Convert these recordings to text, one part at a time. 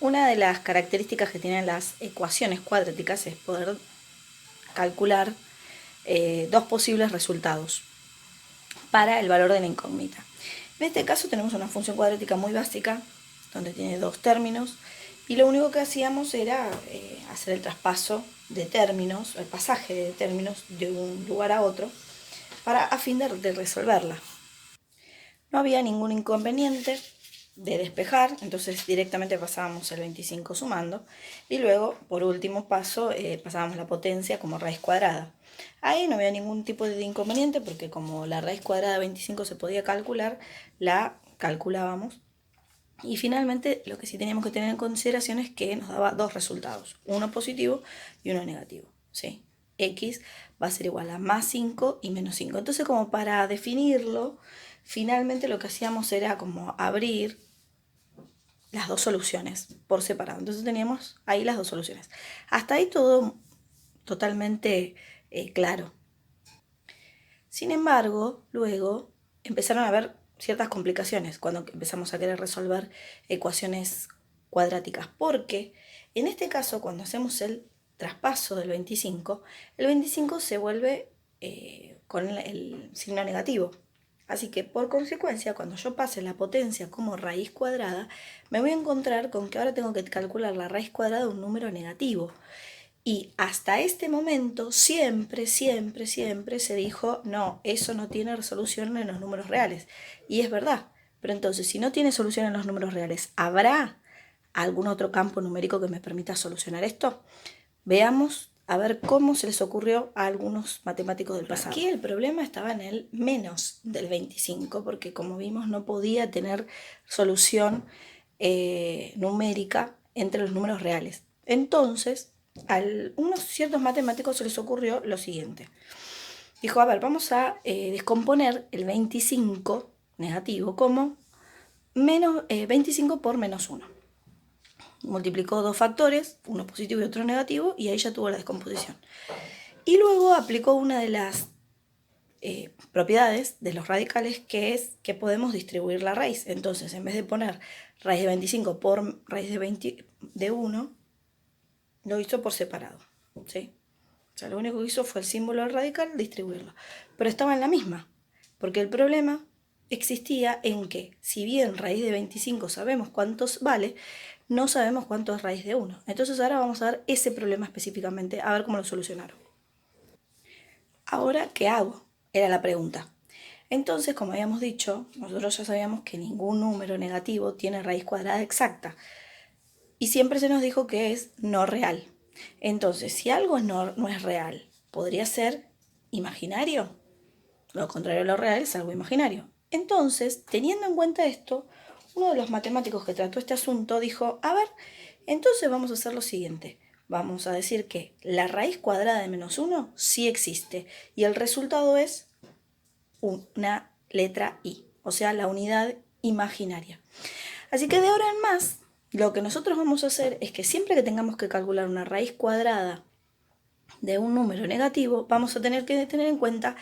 Una de las características que tienen las ecuaciones cuadráticas es poder calcular dos posibles resultados para el valor de la incógnita. En este caso tenemos una función cuadrática muy básica, donde tiene dos términos, y lo único que hacíamos era hacer el traspaso de términos, el pasaje de términos de un lugar a otro, a fin de resolverla. No había ningún inconveniente de despejar, entonces directamente pasábamos el 25 sumando, y luego, por último paso, pasábamos la potencia como raíz cuadrada. Ahí no había ningún tipo de inconveniente porque como la raíz cuadrada de 25 se podía calcular, la calculábamos. Y finalmente lo que sí teníamos que tener en consideración es que nos daba dos resultados, uno positivo y uno negativo, ¿sí? X va a ser igual a más 5 y menos 5. Entonces, como para definirlo, finalmente lo que hacíamos era como abrir las dos soluciones por separado. Entonces teníamos ahí las dos soluciones. Hasta ahí todo totalmente claro. Sin embargo, luego empezaron a haber ciertas complicaciones cuando empezamos a querer resolver ecuaciones cuadráticas, porque en este caso, cuando hacemos el traspaso del 25, el 25 se vuelve con el signo negativo. Así que por consecuencia, cuando yo pase la potencia como raíz cuadrada, me voy a encontrar con que ahora tengo que calcular la raíz cuadrada de un número negativo. Y hasta este momento siempre se dijo, no, eso no tiene resolución en los números reales. Y es verdad. Pero entonces, si no tiene solución en los números reales, ¿habrá algún otro campo numérico que me permita solucionar esto? Veamos a ver cómo se les ocurrió a algunos matemáticos del pasado. Aquí el problema estaba en el menos del 25, porque como vimos no podía tener solución numérica entre los números reales. Entonces, a unos ciertos matemáticos se les ocurrió lo siguiente. Dijo, a ver, vamos a descomponer el 25 negativo como 25 por menos 1. Multiplicó dos factores, uno positivo y otro negativo, y ahí ya tuvo la descomposición. Y luego aplicó una de las propiedades de los radicales, que es que podemos distribuir la raíz. Entonces, en vez de poner raíz de 25 por raíz de 1, lo hizo por separado, ¿sí? O sea, lo único que hizo fue el símbolo del radical, distribuirlo. Pero estaba en la misma, porque el problema existía en que, si bien raíz de 25 sabemos cuántos vale, no sabemos cuánto es raíz de 1. Entonces ahora vamos a ver ese problema específicamente, a ver cómo lo solucionaron. Ahora, ¿qué hago? Era la pregunta. Entonces, como habíamos dicho, nosotros ya sabíamos que ningún número negativo tiene raíz cuadrada exacta. Y siempre se nos dijo que es no real. Entonces, si algo no es real, ¿podría ser imaginario? Lo contrario a lo real es algo imaginario. Entonces, teniendo en cuenta esto, uno de los matemáticos que trató este asunto dijo, a ver, entonces vamos a hacer lo siguiente. Vamos a decir que la raíz cuadrada de menos 1 sí existe y el resultado es una letra I, o sea, la unidad imaginaria. Así que de ahora en más, lo que nosotros vamos a hacer es que siempre que tengamos que calcular una raíz cuadrada de un número negativo, vamos a tener que tener en cuenta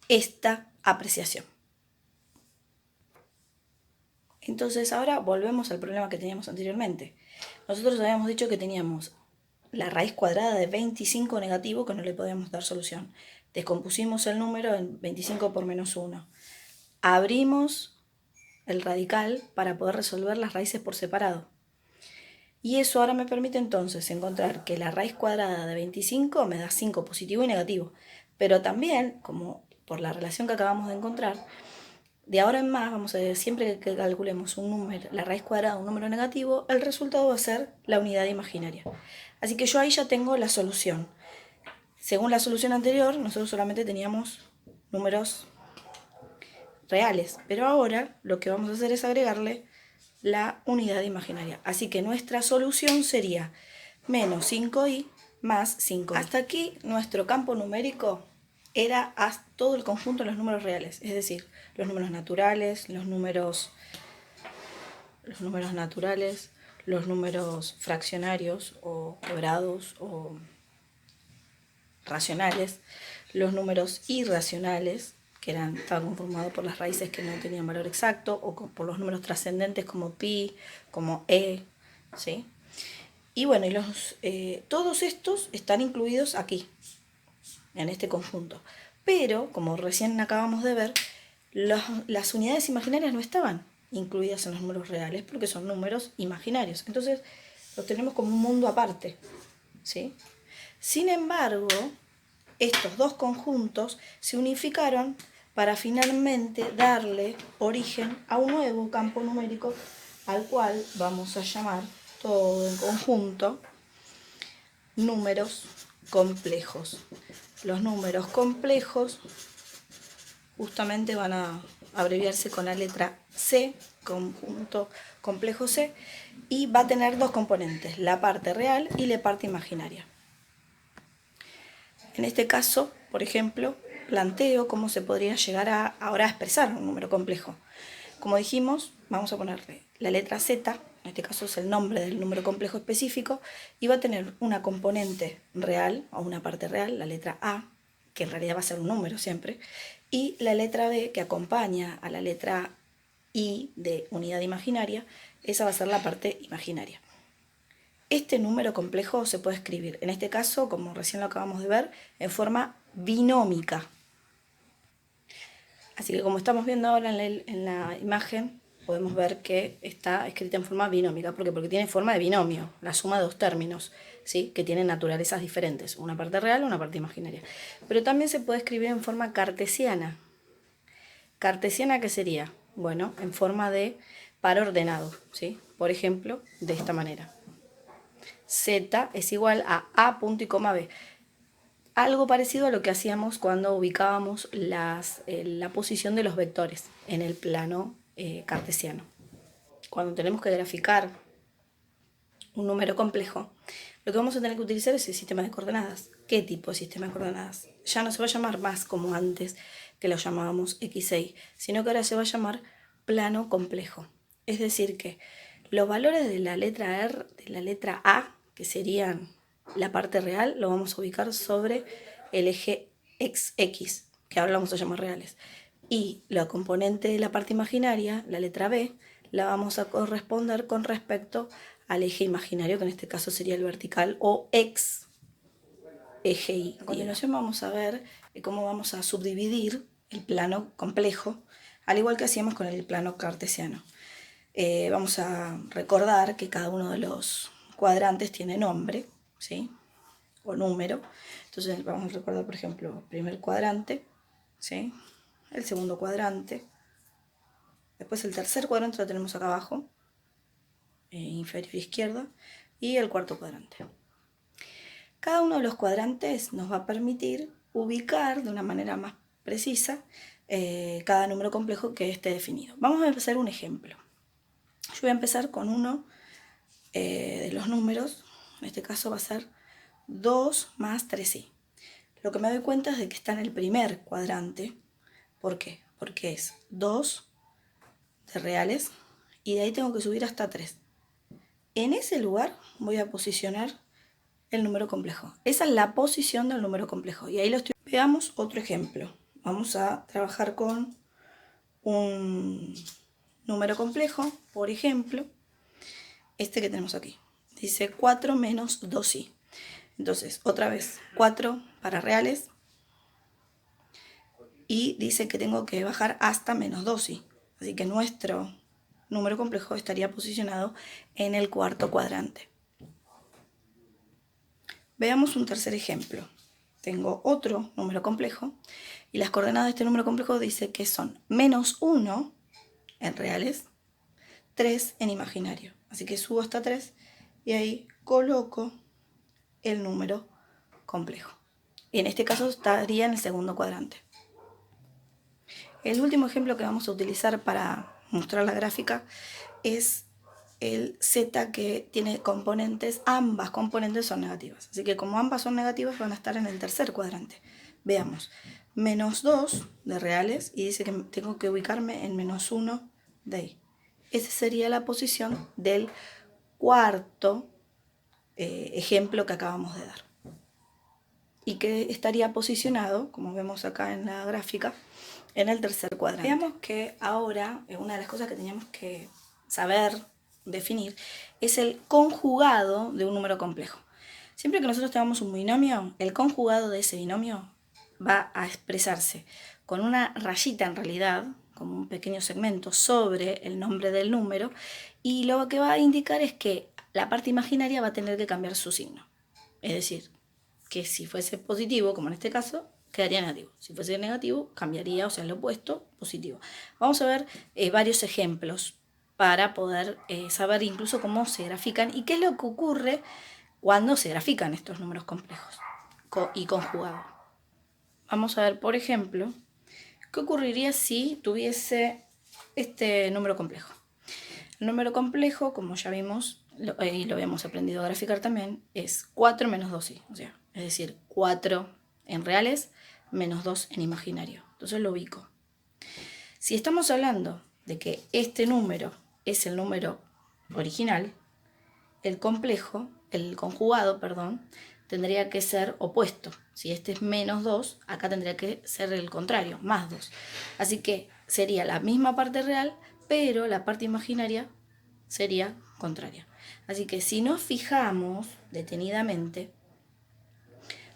esta apreciación. Entonces ahora volvemos al problema que teníamos anteriormente. Nosotros habíamos dicho que teníamos la raíz cuadrada de 25 negativo que no le podíamos dar solución. Descompusimos el número en 25 por menos 1. Abrimos el radical para poder resolver las raíces por separado. Y eso ahora me permite entonces encontrar que la raíz cuadrada de 25 me da 5 positivo y negativo. Pero también, como por la relación que acabamos de encontrar, de ahora en más, vamos a ver, siempre que calculemos un número, la raíz cuadrada de un número negativo, el resultado va a ser la unidad imaginaria. Así que yo ahí ya tengo la solución. Según la solución anterior, nosotros solamente teníamos números reales, pero ahora lo que vamos a hacer es agregarle la unidad imaginaria. Así que nuestra solución sería menos 5i más 5i. Hasta aquí nuestro campo numérico era todo el conjunto de los números reales, es decir, los números naturales, los números naturales, los números fraccionarios o quebrados o racionales, los números irracionales, que estaban conformados por las raíces que no tenían valor exacto, o por los números trascendentes como pi, como e, ¿sí? Y bueno, todos estos están incluidos aquí, en este conjunto. Pero, como recién acabamos de ver, las unidades imaginarias no estaban incluidas en los números reales porque son números imaginarios. Entonces, los tenemos como un mundo aparte, ¿sí? Sin embargo, estos dos conjuntos se unificaron para finalmente darle origen a un nuevo campo numérico al cual vamos a llamar todo en conjunto números complejos. Los números complejos justamente van a abreviarse con la letra C, conjunto complejo C, y va a tener dos componentes, la parte real y la parte imaginaria. En este caso, por ejemplo, planteo cómo se podría llegar ahora a expresar un número complejo. Como dijimos, vamos a ponerle la letra Z, en este caso es el nombre del número complejo específico, y va a tener una componente real, o una parte real, la letra A, que en realidad va a ser un número siempre, y la letra B, que acompaña a la letra I de unidad imaginaria, esa va a ser la parte imaginaria. Este número complejo se puede escribir, en este caso, como recién lo acabamos de ver, en forma binómica. Así que como estamos viendo ahora en la imagen, podemos ver que está escrita en forma binómica. ¿Por qué? Porque tiene forma de binomio, la suma de dos términos, ¿sí? Que tienen naturalezas diferentes, una parte real y una parte imaginaria. Pero también se puede escribir en forma cartesiana. ¿Cartesiana qué sería? Bueno, en forma de par ordenado, ¿sí? Por ejemplo, de esta manera. Z es igual a A punto y coma B. Algo parecido a lo que hacíamos cuando ubicábamos la posición de los vectores en el plano cartesiano. Cuando tenemos que graficar un número complejo, lo que vamos a tener que utilizar es el sistema de coordenadas. ¿Qué tipo de sistema de coordenadas? Ya no se va a llamar más como antes, que lo llamábamos X6, sino que ahora se va a llamar plano complejo. Es decir que los valores de la letra R, de la letra A, que serían la parte real, lo vamos a ubicar sobre el eje X, que ahora lo vamos a llamar reales. Y la componente de la parte imaginaria, la letra B, la vamos a corresponder con respecto al eje imaginario, que en este caso sería el vertical, o ex eje Y. A continuación vamos a ver cómo vamos a subdividir el plano complejo, al igual que hacíamos con el plano cartesiano. Vamos a recordar que cada uno de los cuadrantes tiene nombre, ¿sí? O número. Entonces vamos a recordar, por ejemplo, el primer cuadrante, ¿sí? El segundo cuadrante. Después el tercer cuadrante lo tenemos acá abajo, inferior izquierda, y el cuarto cuadrante. Cada uno de los cuadrantes nos va a permitir ubicar de una manera más precisa cada número complejo que esté definido. Vamos a empezar un ejemplo. Yo voy a empezar con uno de los números, en este caso va a ser 2 más 3i. Lo que me doy cuenta es de que está en el primer cuadrante. ¿Por qué? Porque es 2 de reales y de ahí tengo que subir hasta 3. En ese lugar voy a posicionar el número complejo. Esa es la posición del número complejo. Y ahí lo estoy. Veamos otro ejemplo. Vamos a trabajar con un número complejo, por ejemplo, este que tenemos aquí. Dice 4 menos 2i. Entonces, otra vez, 4 para reales. Y dice que tengo que bajar hasta menos 2i. Así que nuestro número complejo estaría posicionado en el cuarto cuadrante. Veamos un tercer ejemplo. Tengo otro número complejo y las coordenadas de este número complejo dice que son menos 1 en reales, 3 en imaginario. Así que subo hasta 3 y ahí coloco el número complejo. Y en este caso estaría en el segundo cuadrante. El último ejemplo que vamos a utilizar para mostrar la gráfica es el z, que tiene componentes, ambas componentes son negativas. Así que como ambas son negativas van a estar en el tercer cuadrante. Veamos, menos 2 de reales y dice que tengo que ubicarme en menos 1 de ahí. Esa sería la posición del cuarto ejemplo que acabamos de dar. Y que estaría posicionado, como vemos acá en la gráfica, en el tercer cuadrante. Veamos que ahora una de las cosas que teníamos que saber definir es el conjugado de un número complejo. Siempre que nosotros tengamos un binomio, el conjugado de ese binomio va a expresarse con una rayita en realidad, como un pequeño segmento sobre el nombre del número, y lo que va a indicar es que la parte imaginaria va a tener que cambiar su signo. Es decir, que si fuese positivo, como en este caso, quedaría negativo. Si fuese negativo, cambiaría, o sea, el opuesto, positivo. Vamos a ver varios ejemplos para poder saber incluso cómo se grafican y qué es lo que ocurre cuando se grafican estos números complejos y conjugados. Vamos a ver, por ejemplo, qué ocurriría si tuviese este número complejo. El número complejo, como ya vimos, y lo habíamos aprendido a graficar también, es 4 menos 2i, o sea, es decir, 4 en reales menos 2 en imaginario. Entonces lo ubico. Si estamos hablando de que este número es el número original, el conjugado, tendría que ser opuesto. Si este es menos 2, acá tendría que ser el contrario, más 2. Así que sería la misma parte real, pero la parte imaginaria sería contraria. Así que si nos fijamos detenidamente,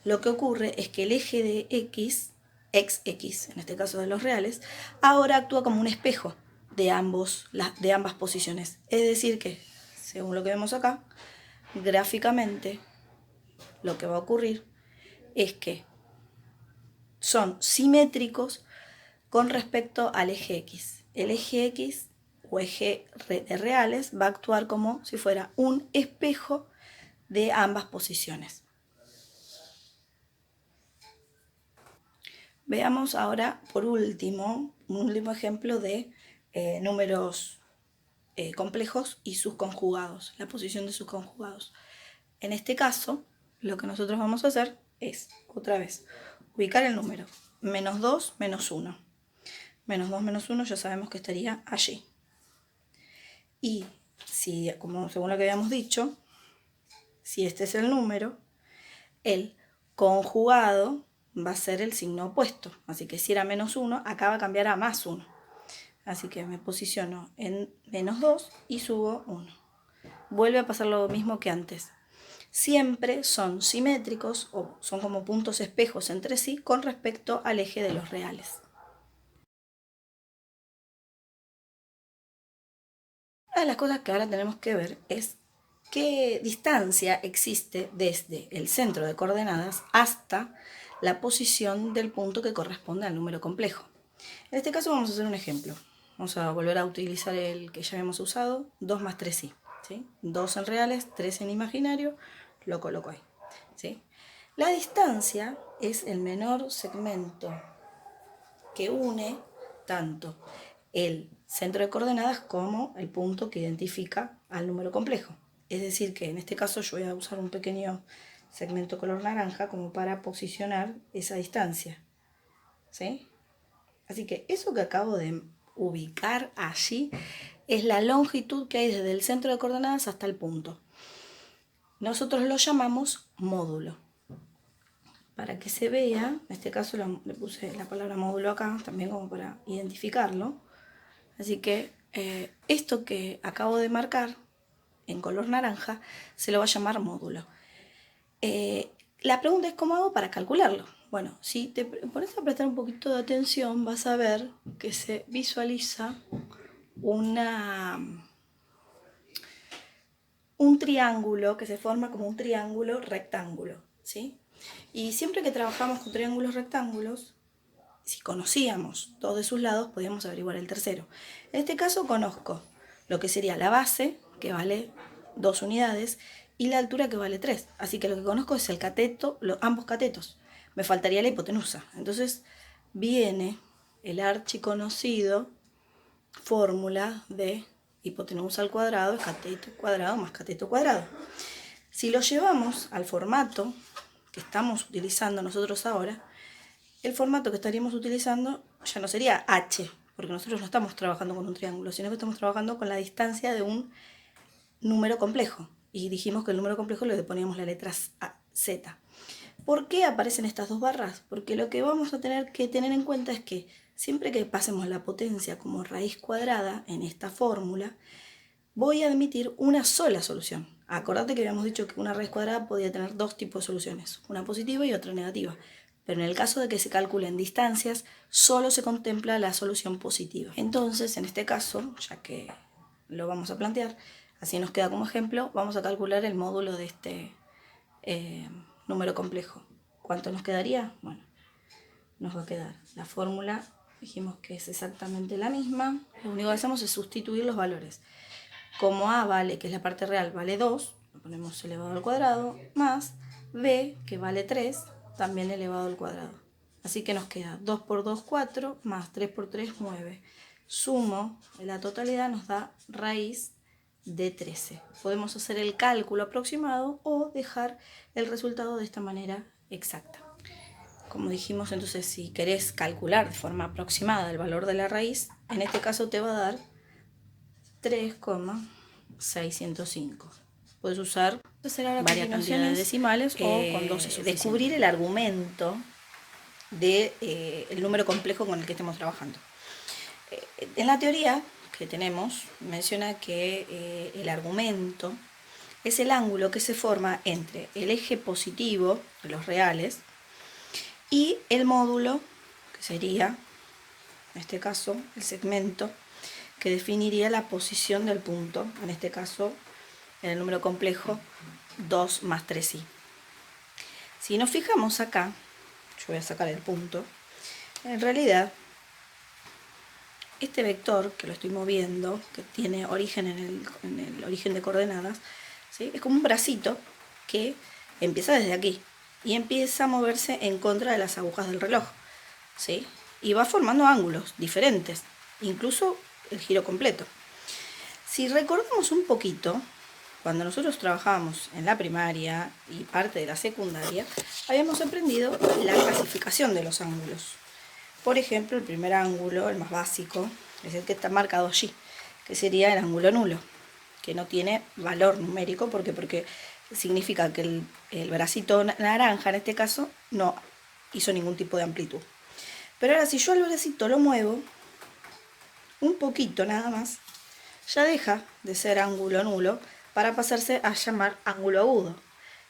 lo que ocurre es que el eje de x, en este caso de los reales, ahora actúa como un espejo de ambas posiciones. Es decir que, según lo que vemos acá, gráficamente lo que va a ocurrir es que son simétricos con respecto al eje x. El eje x o eje de reales va a actuar como si fuera un espejo de ambas posiciones. Veamos ahora, por último, un último ejemplo de números complejos y sus conjugados, la posición de sus conjugados. En este caso, lo que nosotros vamos a hacer es, otra vez, ubicar el número menos 2 menos 1. Menos 2 menos 1 ya sabemos que estaría allí. Y si, según lo que habíamos dicho, si este es el número, el conjugado va a ser el signo opuesto. Así que si era menos 1, acá va a cambiar a más 1. Así que me posiciono en menos 2 y subo 1. Vuelve a pasar lo mismo que antes. Siempre son simétricos o son como puntos espejos entre sí con respecto al eje de los reales. Una de las cosas que ahora tenemos que ver es qué distancia existe desde el centro de coordenadas hasta la posición del punto que corresponde al número complejo. En este caso vamos a hacer un ejemplo. Vamos a volver a utilizar el que ya habíamos usado, 2 más 3i. ¿Sí? 2 en reales, 3 en imaginario, lo coloco ahí. ¿Sí? La distancia es el menor segmento que une tanto el centro de coordenadas como el punto que identifica al número complejo. Es decir que en este caso yo voy a usar un pequeño segmento color naranja como para posicionar esa distancia. ¿Sí? Así que eso que acabo de ubicar allí es la longitud que hay desde el centro de coordenadas hasta el punto. Nosotros lo llamamos módulo. Para que se vea, en este caso le puse la palabra módulo acá, también como para identificarlo. Así que esto que acabo de marcar en color naranja se lo va a llamar módulo. La pregunta es cómo hago para calcularlo. Bueno, si te pones a prestar un poquito de atención, vas a ver que se visualiza un triángulo que se forma como un triángulo rectángulo, ¿sí? Y siempre que trabajamos con triángulos rectángulos, si conocíamos dos de sus lados, podíamos averiguar el tercero. En este caso conozco lo que sería la base, que vale 2 unidades, y la altura, que vale 3. Así que lo que conozco es el cateto, ambos catetos. Me faltaría la hipotenusa. Entonces viene el archiconocido fórmula de hipotenusa al cuadrado es cateto cuadrado más cateto cuadrado. Si lo llevamos al formato que estamos utilizando nosotros ahora, el formato que estaríamos utilizando ya no sería H, porque nosotros no estamos trabajando con un triángulo, sino que estamos trabajando con la distancia de un número complejo. Y dijimos que el número complejo le poníamos la letra Z. ¿Por qué aparecen estas dos barras? Porque lo que vamos a tener que tener en cuenta es que siempre que pasemos la potencia como raíz cuadrada en esta fórmula, voy a admitir una sola solución. Acordate que habíamos dicho que una raíz cuadrada podía tener dos tipos de soluciones, una positiva y otra negativa. Pero en el caso de que se calculen distancias, solo se contempla la solución positiva. Entonces, en este caso, ya que lo vamos a plantear, así nos queda como ejemplo, vamos a calcular el módulo de este número complejo. ¿Cuánto nos quedaría? Bueno, nos va a quedar la fórmula, dijimos que es exactamente la misma, lo único que hacemos es sustituir los valores. Como a vale, que es la parte real, vale 2, lo ponemos elevado al cuadrado, más b, que vale 3, también elevado al cuadrado. Así que nos queda 2 por 2, 4, más 3 por 3, 9. Sumo, la totalidad nos da raíz de 13. Podemos hacer el cálculo aproximado o dejar el resultado de esta manera exacta. Como dijimos, entonces, si querés calcular de forma aproximada el valor de la raíz, en este caso te va a dar 3,605. Puedes usar varias cantidades decimales o con 12 descubrir el argumento del número complejo con el que estemos trabajando. En la teoría que tenemos, menciona que el argumento es el ángulo que se forma entre el eje positivo de los reales y el módulo, que sería, en este caso, el segmento que definiría la posición del punto, en este caso, en el número complejo 2 más 3i. Si nos fijamos acá, yo voy a sacar el punto, en realidad, este vector que lo estoy moviendo, que tiene origen en el origen de coordenadas, ¿sí? Es como un bracito que empieza desde aquí y empieza a moverse en contra de las agujas del reloj, ¿sí? Y va formando ángulos diferentes, incluso el giro completo. Si recordamos un poquito, cuando nosotros trabajábamos en la primaria y parte de la secundaria, habíamos aprendido la clasificación de los ángulos. Por ejemplo, el primer ángulo, el más básico, es el que está marcado allí, que sería el ángulo nulo, que no tiene valor numérico. ¿Por qué? Porque significa que el bracito naranja, en este caso, no hizo ningún tipo de amplitud. Pero ahora, si yo el bracito lo muevo un poquito nada más, ya deja de ser ángulo nulo para pasarse a llamar ángulo agudo.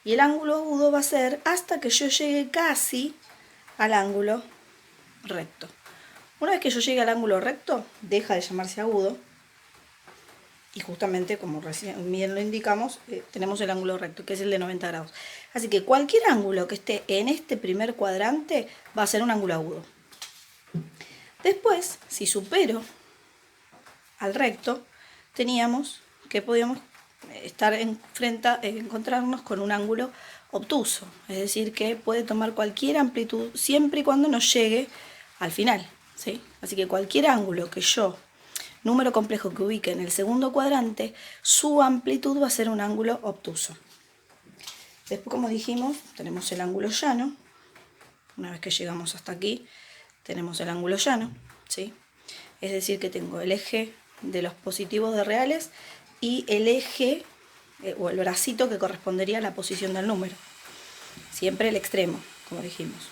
Y el ángulo agudo va a ser hasta que yo llegue casi al ángulo recto. Una vez que yo llegue al ángulo recto, deja de llamarse agudo. Y justamente, como recién bien lo indicamos, tenemos el ángulo recto, que es el de 90 grados. Así que cualquier ángulo que esté en este primer cuadrante va a ser un ángulo agudo. Después, si supero al recto, teníamos que podíamos encontrarnos con un ángulo obtuso. Es decir, que puede tomar cualquier amplitud siempre y cuando nos llegue al final, ¿sí? Así que cualquier ángulo que número complejo que ubique en el segundo cuadrante, su amplitud va a ser un ángulo obtuso. Después, como dijimos, tenemos el ángulo llano. Una vez que llegamos hasta aquí, tenemos el ángulo llano, ¿sí? Es decir, que tengo el eje de los positivos de reales y el eje o el bracito que correspondería a la posición del número. Siempre el extremo, como dijimos.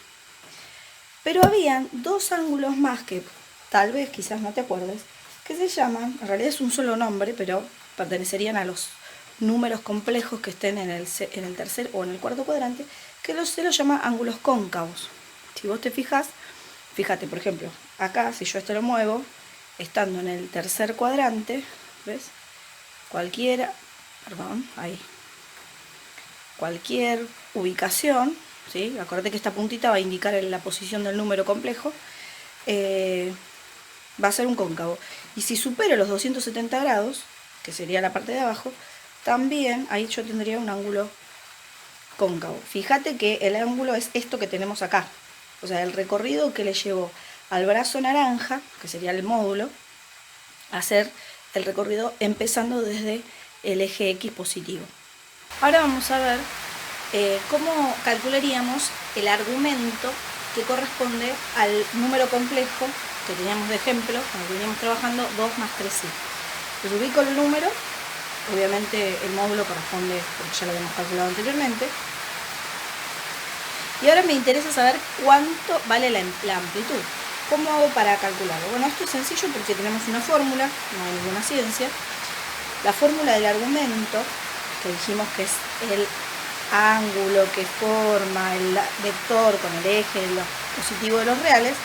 Pero habían dos ángulos más que tal vez quizás no te acuerdes, que se llaman, en realidad es un solo nombre, pero pertenecerían a los números complejos que estén en el tercer o en el cuarto cuadrante, que se los llama ángulos cóncavos. Si vos te fijas, fíjate, por ejemplo, acá si yo esto lo muevo, estando en el tercer cuadrante, ¿ves? Cualquier ubicación, ¿sí? Acuérdate que esta puntita va a indicar la posición del número complejo, va a ser un cóncavo. Y si supero los 270 grados, que sería la parte de abajo, también ahí yo tendría un ángulo cóncavo. Fíjate que el ángulo es esto que tenemos acá, o sea, el recorrido que le llevó al brazo naranja, que sería el módulo, a hacer el recorrido empezando desde el eje X positivo. Ahora vamos a ver cómo calcularíamos el argumento que corresponde al número complejo que teníamos de ejemplo cuando veníamos trabajando 2 más 3i. Pues ubico el número, obviamente el módulo corresponde, porque ya lo habíamos calculado anteriormente, y ahora me interesa saber cuánto vale la amplitud. ¿Cómo hago para calcularlo? Bueno, esto es sencillo porque tenemos una fórmula, no hay ninguna ciencia. La fórmula del argumento, que dijimos que es el ángulo que forma el vector con el eje de los positivos de los reales,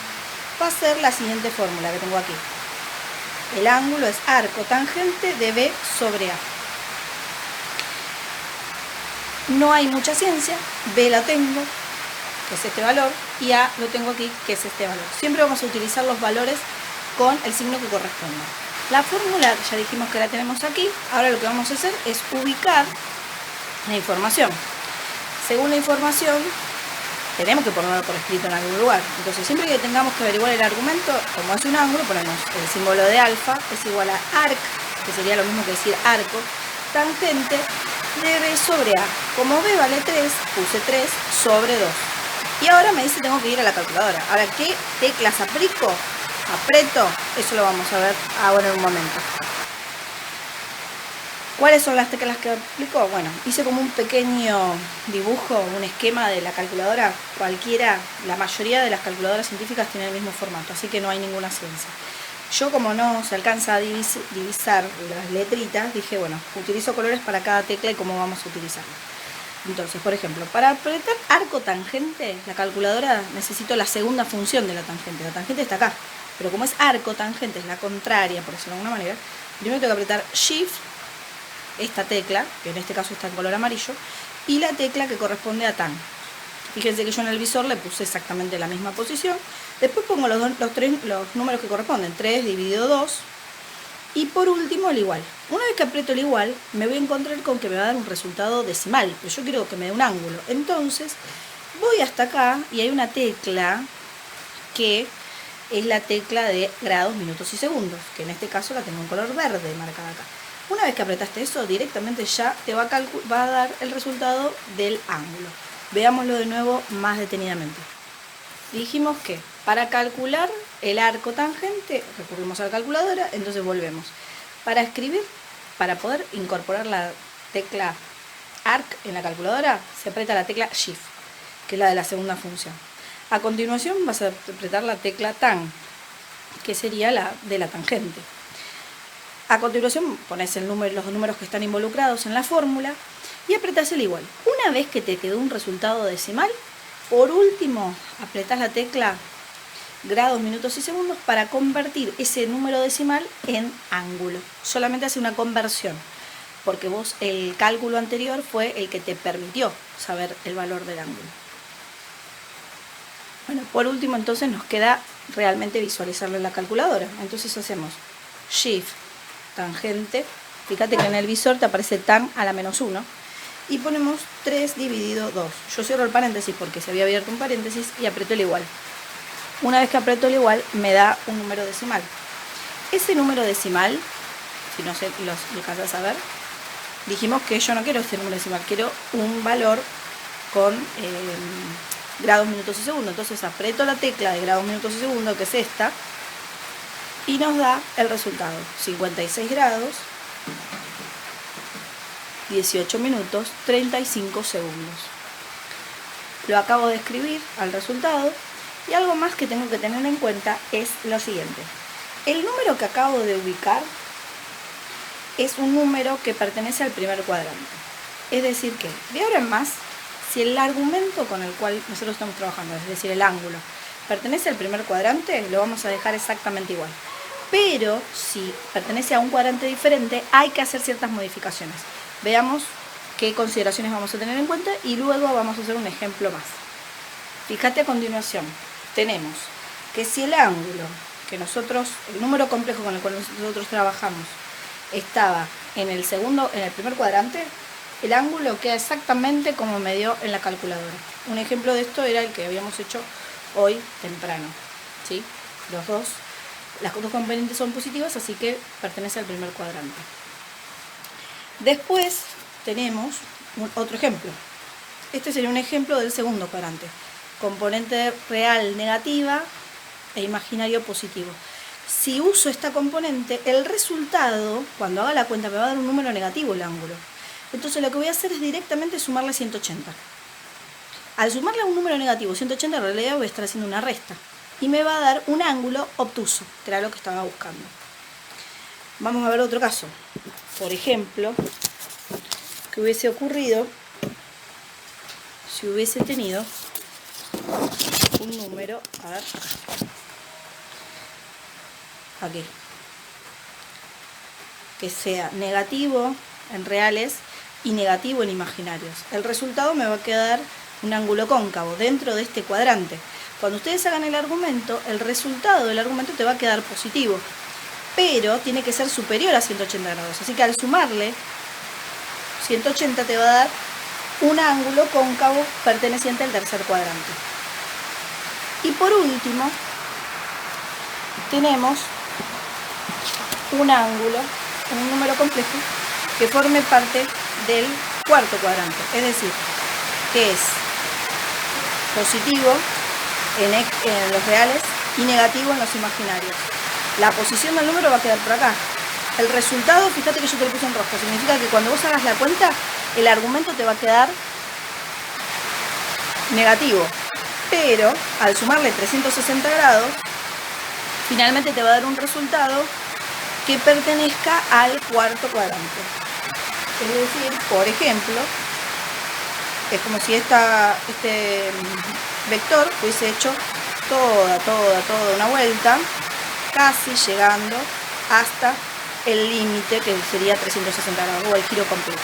va a ser la siguiente fórmula que tengo aquí. El ángulo es arco tangente de B sobre A. No hay mucha ciencia, B la tengo, que es este valor, y A lo tengo aquí, que es este valor. Siempre vamos a utilizar los valores con el signo que corresponda. La fórmula ya dijimos que la tenemos aquí, ahora lo que vamos a hacer es ubicar la información. Según la información, tenemos que ponerlo por escrito en algún lugar. Entonces, siempre que tengamos que averiguar el argumento, como es un ángulo, ponemos el símbolo de alfa, es igual a arc, que sería lo mismo que decir arco, tangente de B sobre A. Como B vale 3, puse 3 sobre 2. Y ahora me dice que tengo que ir a la calculadora. Ahora, ¿qué teclas aplico? Aprieto, eso lo vamos a ver ahora en un momento. ¿Cuáles son las teclas que aplico? Bueno, hice como un pequeño dibujo, un esquema de la calculadora. Cualquiera, la mayoría de las calculadoras científicas tienen el mismo formato, así que no hay ninguna ciencia. Yo, como no se alcanza a divisar las letritas, dije, bueno, utilizo colores para cada tecla y cómo vamos a utilizarla. Entonces, por ejemplo, para apretar arco tangente, la calculadora necesito la segunda función de la tangente. La tangente está acá, pero como es arco tangente, es la contraria, por decirlo de alguna manera, primero tengo que apretar Shift, esta tecla, que en este caso está en color amarillo, y la tecla que corresponde a tan. Fíjense que yo en el visor le puse exactamente la misma posición. Después pongo los números que corresponden, 3 dividido 2, y por último el igual. Una vez que aprieto el igual, me voy a encontrar con que me va a dar un resultado decimal, pero yo quiero que me dé un ángulo. Entonces, voy hasta acá y hay una tecla que es la tecla de grados, minutos y segundos, que en este caso la tengo en color verde marcada acá. Una vez que apretaste eso, directamente ya te va a dar el resultado del ángulo. Veámoslo de nuevo más detenidamente. Dijimos que para calcular el arco tangente recurrimos a la calculadora, entonces volvemos. Para escribir, para poder incorporar la tecla arc en la calculadora, se aprieta la tecla Shift, que es la de la segunda función. A continuación vas a apretar la tecla tan, que sería la de la tangente. A continuación pones los números que están involucrados en la fórmula y apretás el igual. Una vez que te quedó un resultado decimal, por último apretás la tecla grados, minutos y segundos para convertir ese número decimal en ángulo. Solamente hace una conversión, porque vos el cálculo anterior fue el que te permitió saber el valor del ángulo. Bueno, por último entonces nos queda realmente visualizarlo en la calculadora. Entonces hacemos Shift, tangente, fíjate que en el visor te aparece tan a la menos 1 y ponemos 3 dividido 2. Yo cierro el paréntesis porque se había abierto un paréntesis y aprieto el igual. Una vez que aprieto el igual me da un número decimal. Ese número decimal, si no sé, lo alcanzas a ver, dijimos que yo no quiero este número decimal, quiero un valor con grados, minutos y segundos. Entonces aprieto la tecla de grados, minutos y segundos, que es esta, y nos da el resultado, 56 grados, 18 minutos, 35 segundos. Lo acabo de escribir al resultado, y algo más que tengo que tener en cuenta es lo siguiente. El número que acabo de ubicar es un número que pertenece al primer cuadrante. Es decir que, de ahora en más, si el argumento con el cual nosotros estamos trabajando, es decir, el ángulo, pertenece al primer cuadrante, lo vamos a dejar exactamente igual. Pero si pertenece a un cuadrante diferente, hay que hacer ciertas modificaciones. Veamos qué consideraciones vamos a tener en cuenta y luego vamos a hacer un ejemplo más. Fíjate a continuación, tenemos que si el ángulo que el número complejo con el cual nosotros trabajamos estaba en el primer cuadrante, el ángulo queda exactamente como me dio en la calculadora. Un ejemplo de esto era el que habíamos hecho hoy temprano, ¿sí? Las dos componentes son positivas, así que pertenece al primer cuadrante. Después tenemos otro ejemplo. Este sería un ejemplo del segundo cuadrante. Componente real negativa e imaginario positivo. Si uso esta componente, el resultado, cuando haga la cuenta, me va a dar un número negativo el ángulo. Entonces lo que voy a hacer es directamente sumarle 180. Al sumarle a un número negativo 180, en realidad voy a estar haciendo una resta. Y me va a dar un ángulo obtuso, que era lo que estaba buscando. Vamos a ver otro caso. Por ejemplo, ¿qué hubiese ocurrido si hubiese tenido un número, a ver, aquí, que sea negativo en reales y negativo en imaginarios? El resultado me va a quedar un ángulo cóncavo dentro de este cuadrante. Cuando ustedes hagan el argumento, el resultado del argumento te va a quedar positivo, pero tiene que ser superior a 180 grados. Así que al sumarle 180 te va a dar un ángulo cóncavo perteneciente al tercer cuadrante. Y por último, tenemos un ángulo, un número complejo, que forme parte del cuarto cuadrante. Es decir, que es positivo en los reales y negativo en los imaginarios. La posición del número va a quedar por acá. El resultado, fíjate que yo te lo puse en rojo, significa que cuando vos hagas la cuenta, el argumento te va a quedar negativo. Pero al sumarle 360 grados, finalmente te va a dar un resultado que pertenezca al cuarto cuadrante. Es decir, por ejemplo, es como si este vector hubiese hecho toda una vuelta, casi llegando hasta el límite que sería 360 grados o el giro completo.